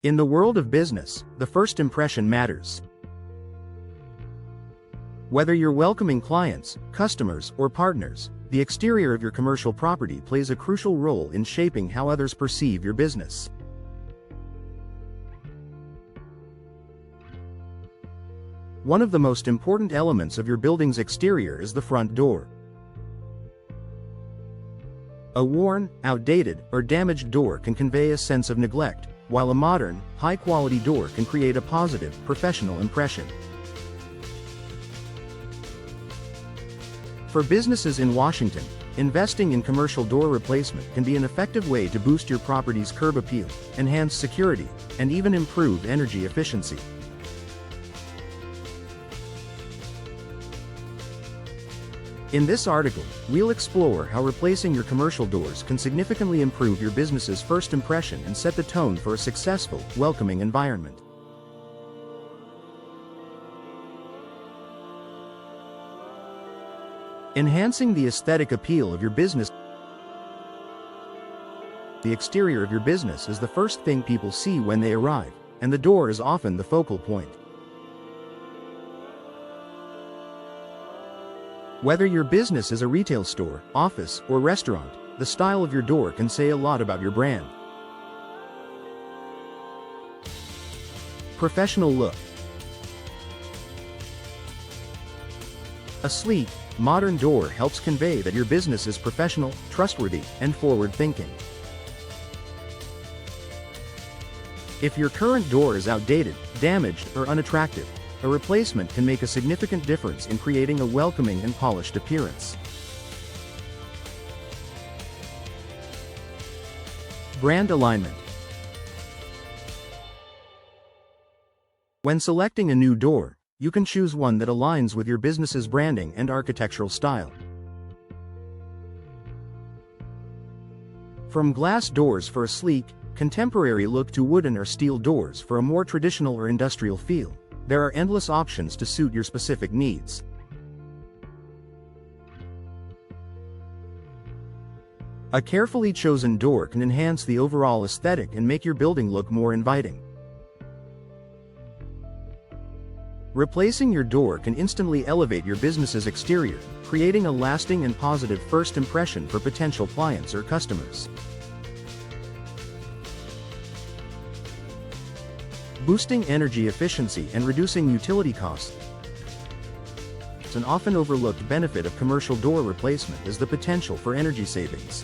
In the world of business, the first impression matters. Whether you're welcoming clients, customers, or partners, the exterior of your commercial property plays a crucial role in shaping how others perceive your business. One of the most important elements of your building's exterior is the front door. A worn, outdated, or damaged door can convey a sense of neglect, while a modern, high-quality door can create a positive, professional impression. For businesses in Washington, investing in commercial door replacement can be an effective way to boost your property's curb appeal, enhance security, and even improve energy efficiency. In this article, we'll explore how replacing your commercial doors can significantly improve your business's first impression and set the tone for a successful, welcoming environment. Enhancing the aesthetic appeal of your business. The exterior of your business is the first thing people see when they arrive, and the door is often the focal point. Whether your business is a retail store, office, or restaurant, the style of your door can say a lot about your brand. Professional look. A sleek, modern door helps convey that your business is professional, trustworthy, and forward-thinking. If your current door is outdated, damaged, or unattractive, a replacement can make a significant difference in creating a welcoming and polished appearance. Brand alignment. When selecting a new door, you can choose one that aligns with your business's branding and architectural style. From glass doors for a sleek, contemporary look to wooden or steel doors for a more traditional or industrial feel, there are endless options to suit your specific needs. A carefully chosen door can enhance the overall aesthetic and make your building look more inviting. Replacing your door can instantly elevate your business's exterior, creating a lasting and positive first impression for potential clients or customers. Boosting energy efficiency and reducing utility costs. An often overlooked benefit of commercial door replacement is the potential for energy savings.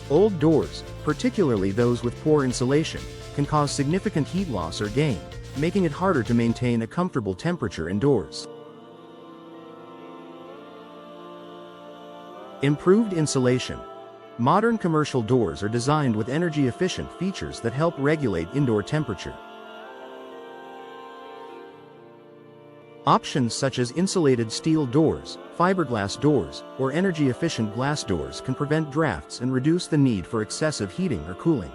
Old doors, particularly those with poor insulation, can cause significant heat loss or gain, making it harder to maintain a comfortable temperature indoors. Improved insulation. Modern commercial doors are designed with energy-efficient features that help regulate indoor temperature. Options such as insulated steel doors, fiberglass doors, or energy-efficient glass doors can prevent drafts and reduce the need for excessive heating or cooling.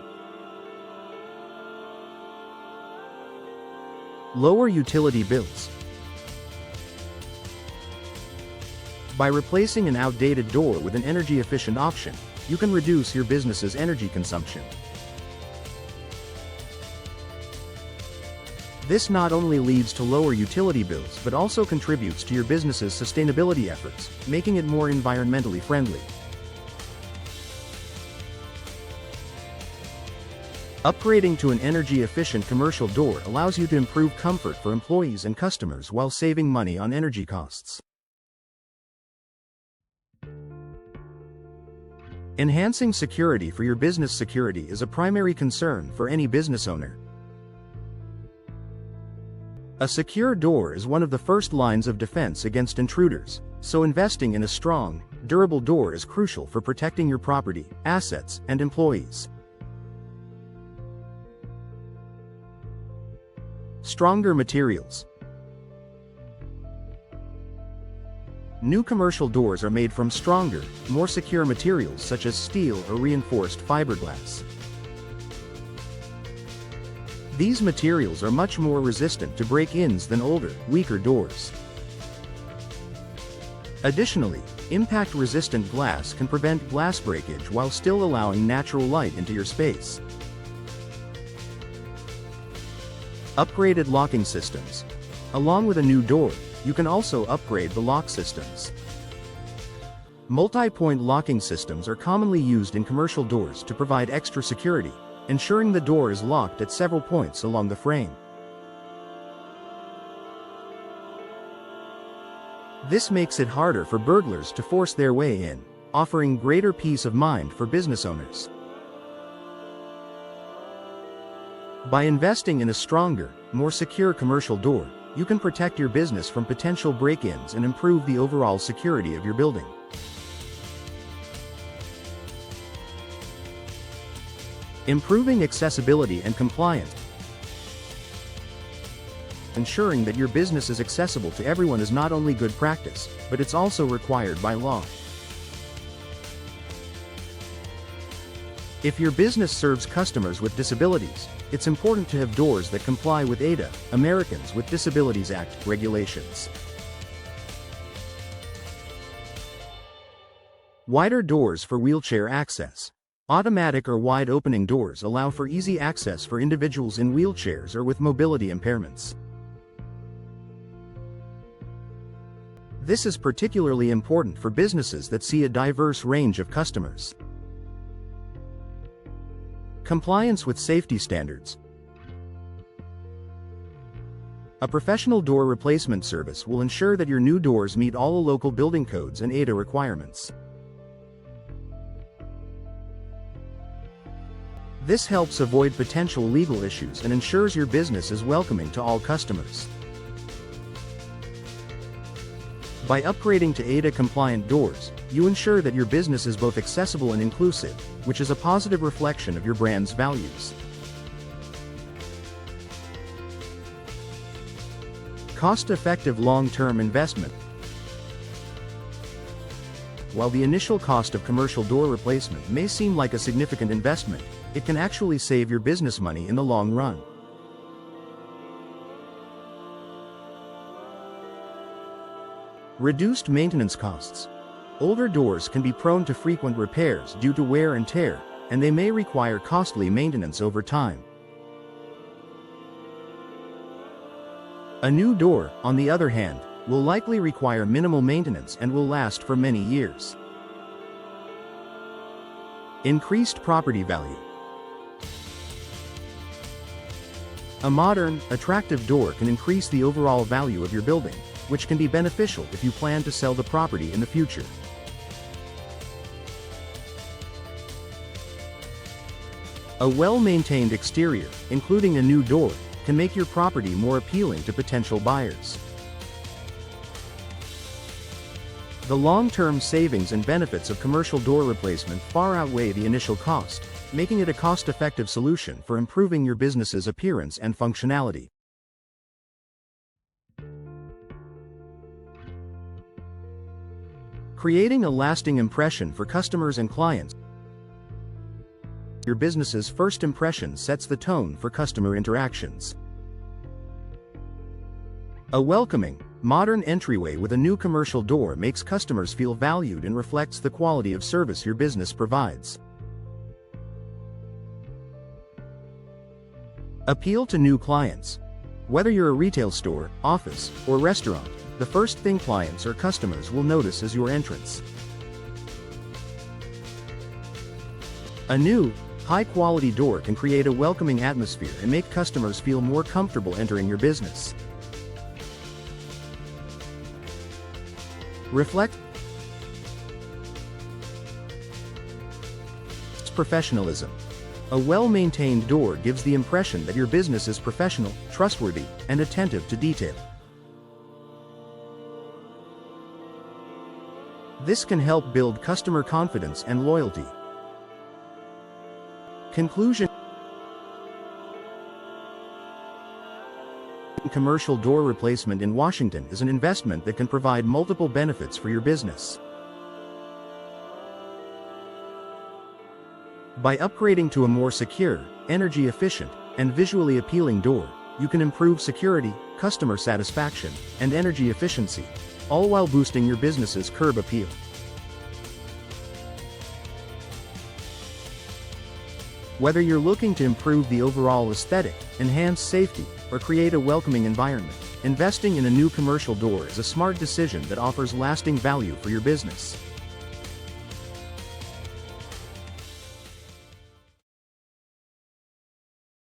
Lower utility bills. By replacing an outdated door with an energy-efficient option, you can reduce your business's energy consumption. This not only leads to lower utility bills but also contributes to your business's sustainability efforts, making it more environmentally friendly. Upgrading to an energy-efficient commercial door allows you to improve comfort for employees and customers while saving money on energy costs. Enhancing security for your business. Security is a primary concern for any business owner. A secure door is one of the first lines of defense against intruders, so investing in a strong, durable door is crucial for protecting your property, assets, and employees. Stronger materials. New commercial doors are made from stronger, more secure materials such as steel or reinforced fiberglass. These materials are much more resistant to break-ins than older, weaker doors. Additionally, Impact-resistant glass can prevent glass breakage while still allowing natural light into your space. Upgraded locking systems. Along with a new door, you can also upgrade the lock systems. Multi-point locking systems are commonly used in commercial doors to provide extra security, ensuring the door is locked at several points along the frame. This makes it harder for burglars to force their way in, offering greater peace of mind for business owners. By investing in a stronger, more secure commercial door, you can protect your business from potential break-ins and improve the overall security of your building. Improving accessibility and compliance. Ensuring that your business is accessible to everyone is not only good practice, but it's also required by law. If your business serves customers with disabilities, it's important to have doors that comply with ADA, Americans with Disabilities Act, regulations. Wider doors for wheelchair access. Automatic or wide-opening doors allow for easy access for individuals in wheelchairs or with mobility impairments. This is particularly important for businesses that see a diverse range of customers. Compliance with safety standards. A professional door replacement service will ensure that your new doors meet all local building codes and ADA requirements. This helps avoid potential legal issues and ensures your business is welcoming to all customers. By upgrading to ADA-compliant doors, you ensure that your business is both accessible and inclusive, which is a positive reflection of your brand's values. Cost-effective long-term investment. While the initial cost of commercial door replacement may seem like a significant investment, it can actually save your business money in the long run. Reduced maintenance costs. Older doors can be prone to frequent repairs due to wear and tear, and they may require costly maintenance over time. A new door, on the other hand, will likely require minimal maintenance and will last for many years. Increased property value. A modern, attractive door can increase the overall value of your building, which can be beneficial if you plan to sell the property in the future. A well-maintained exterior, including a new door, can make your property more appealing to potential buyers. The long-term savings and benefits of commercial door replacement far outweigh the initial cost, making it a cost-effective solution for improving your business's appearance and functionality. Creating a lasting impression for customers and clients. Your business's first impression sets the tone for customer interactions. A welcoming, modern entryway with a new commercial door makes customers feel valued and reflects the quality of service your business provides. Appeal to new clients. Whether you're a retail store, office, or restaurant, the first thing clients or customers will notice is your entrance. A new, high-quality door can create a welcoming atmosphere and make customers feel more comfortable entering your business. Reflect. Professionalism. A well-maintained door gives the impression that your business is professional, trustworthy, and attentive to detail. This can help build customer confidence and loyalty. Conclusion. Commercial door replacement in Washington is an investment that can provide multiple benefits for your business. By upgrading to a more secure, energy-efficient, and visually appealing door, you can improve security, customer satisfaction, and energy efficiency, all while boosting your business's curb appeal. Whether you're looking to improve the overall aesthetic, enhance safety, or create a welcoming environment, investing in a new commercial door is a smart decision that offers lasting value for your business.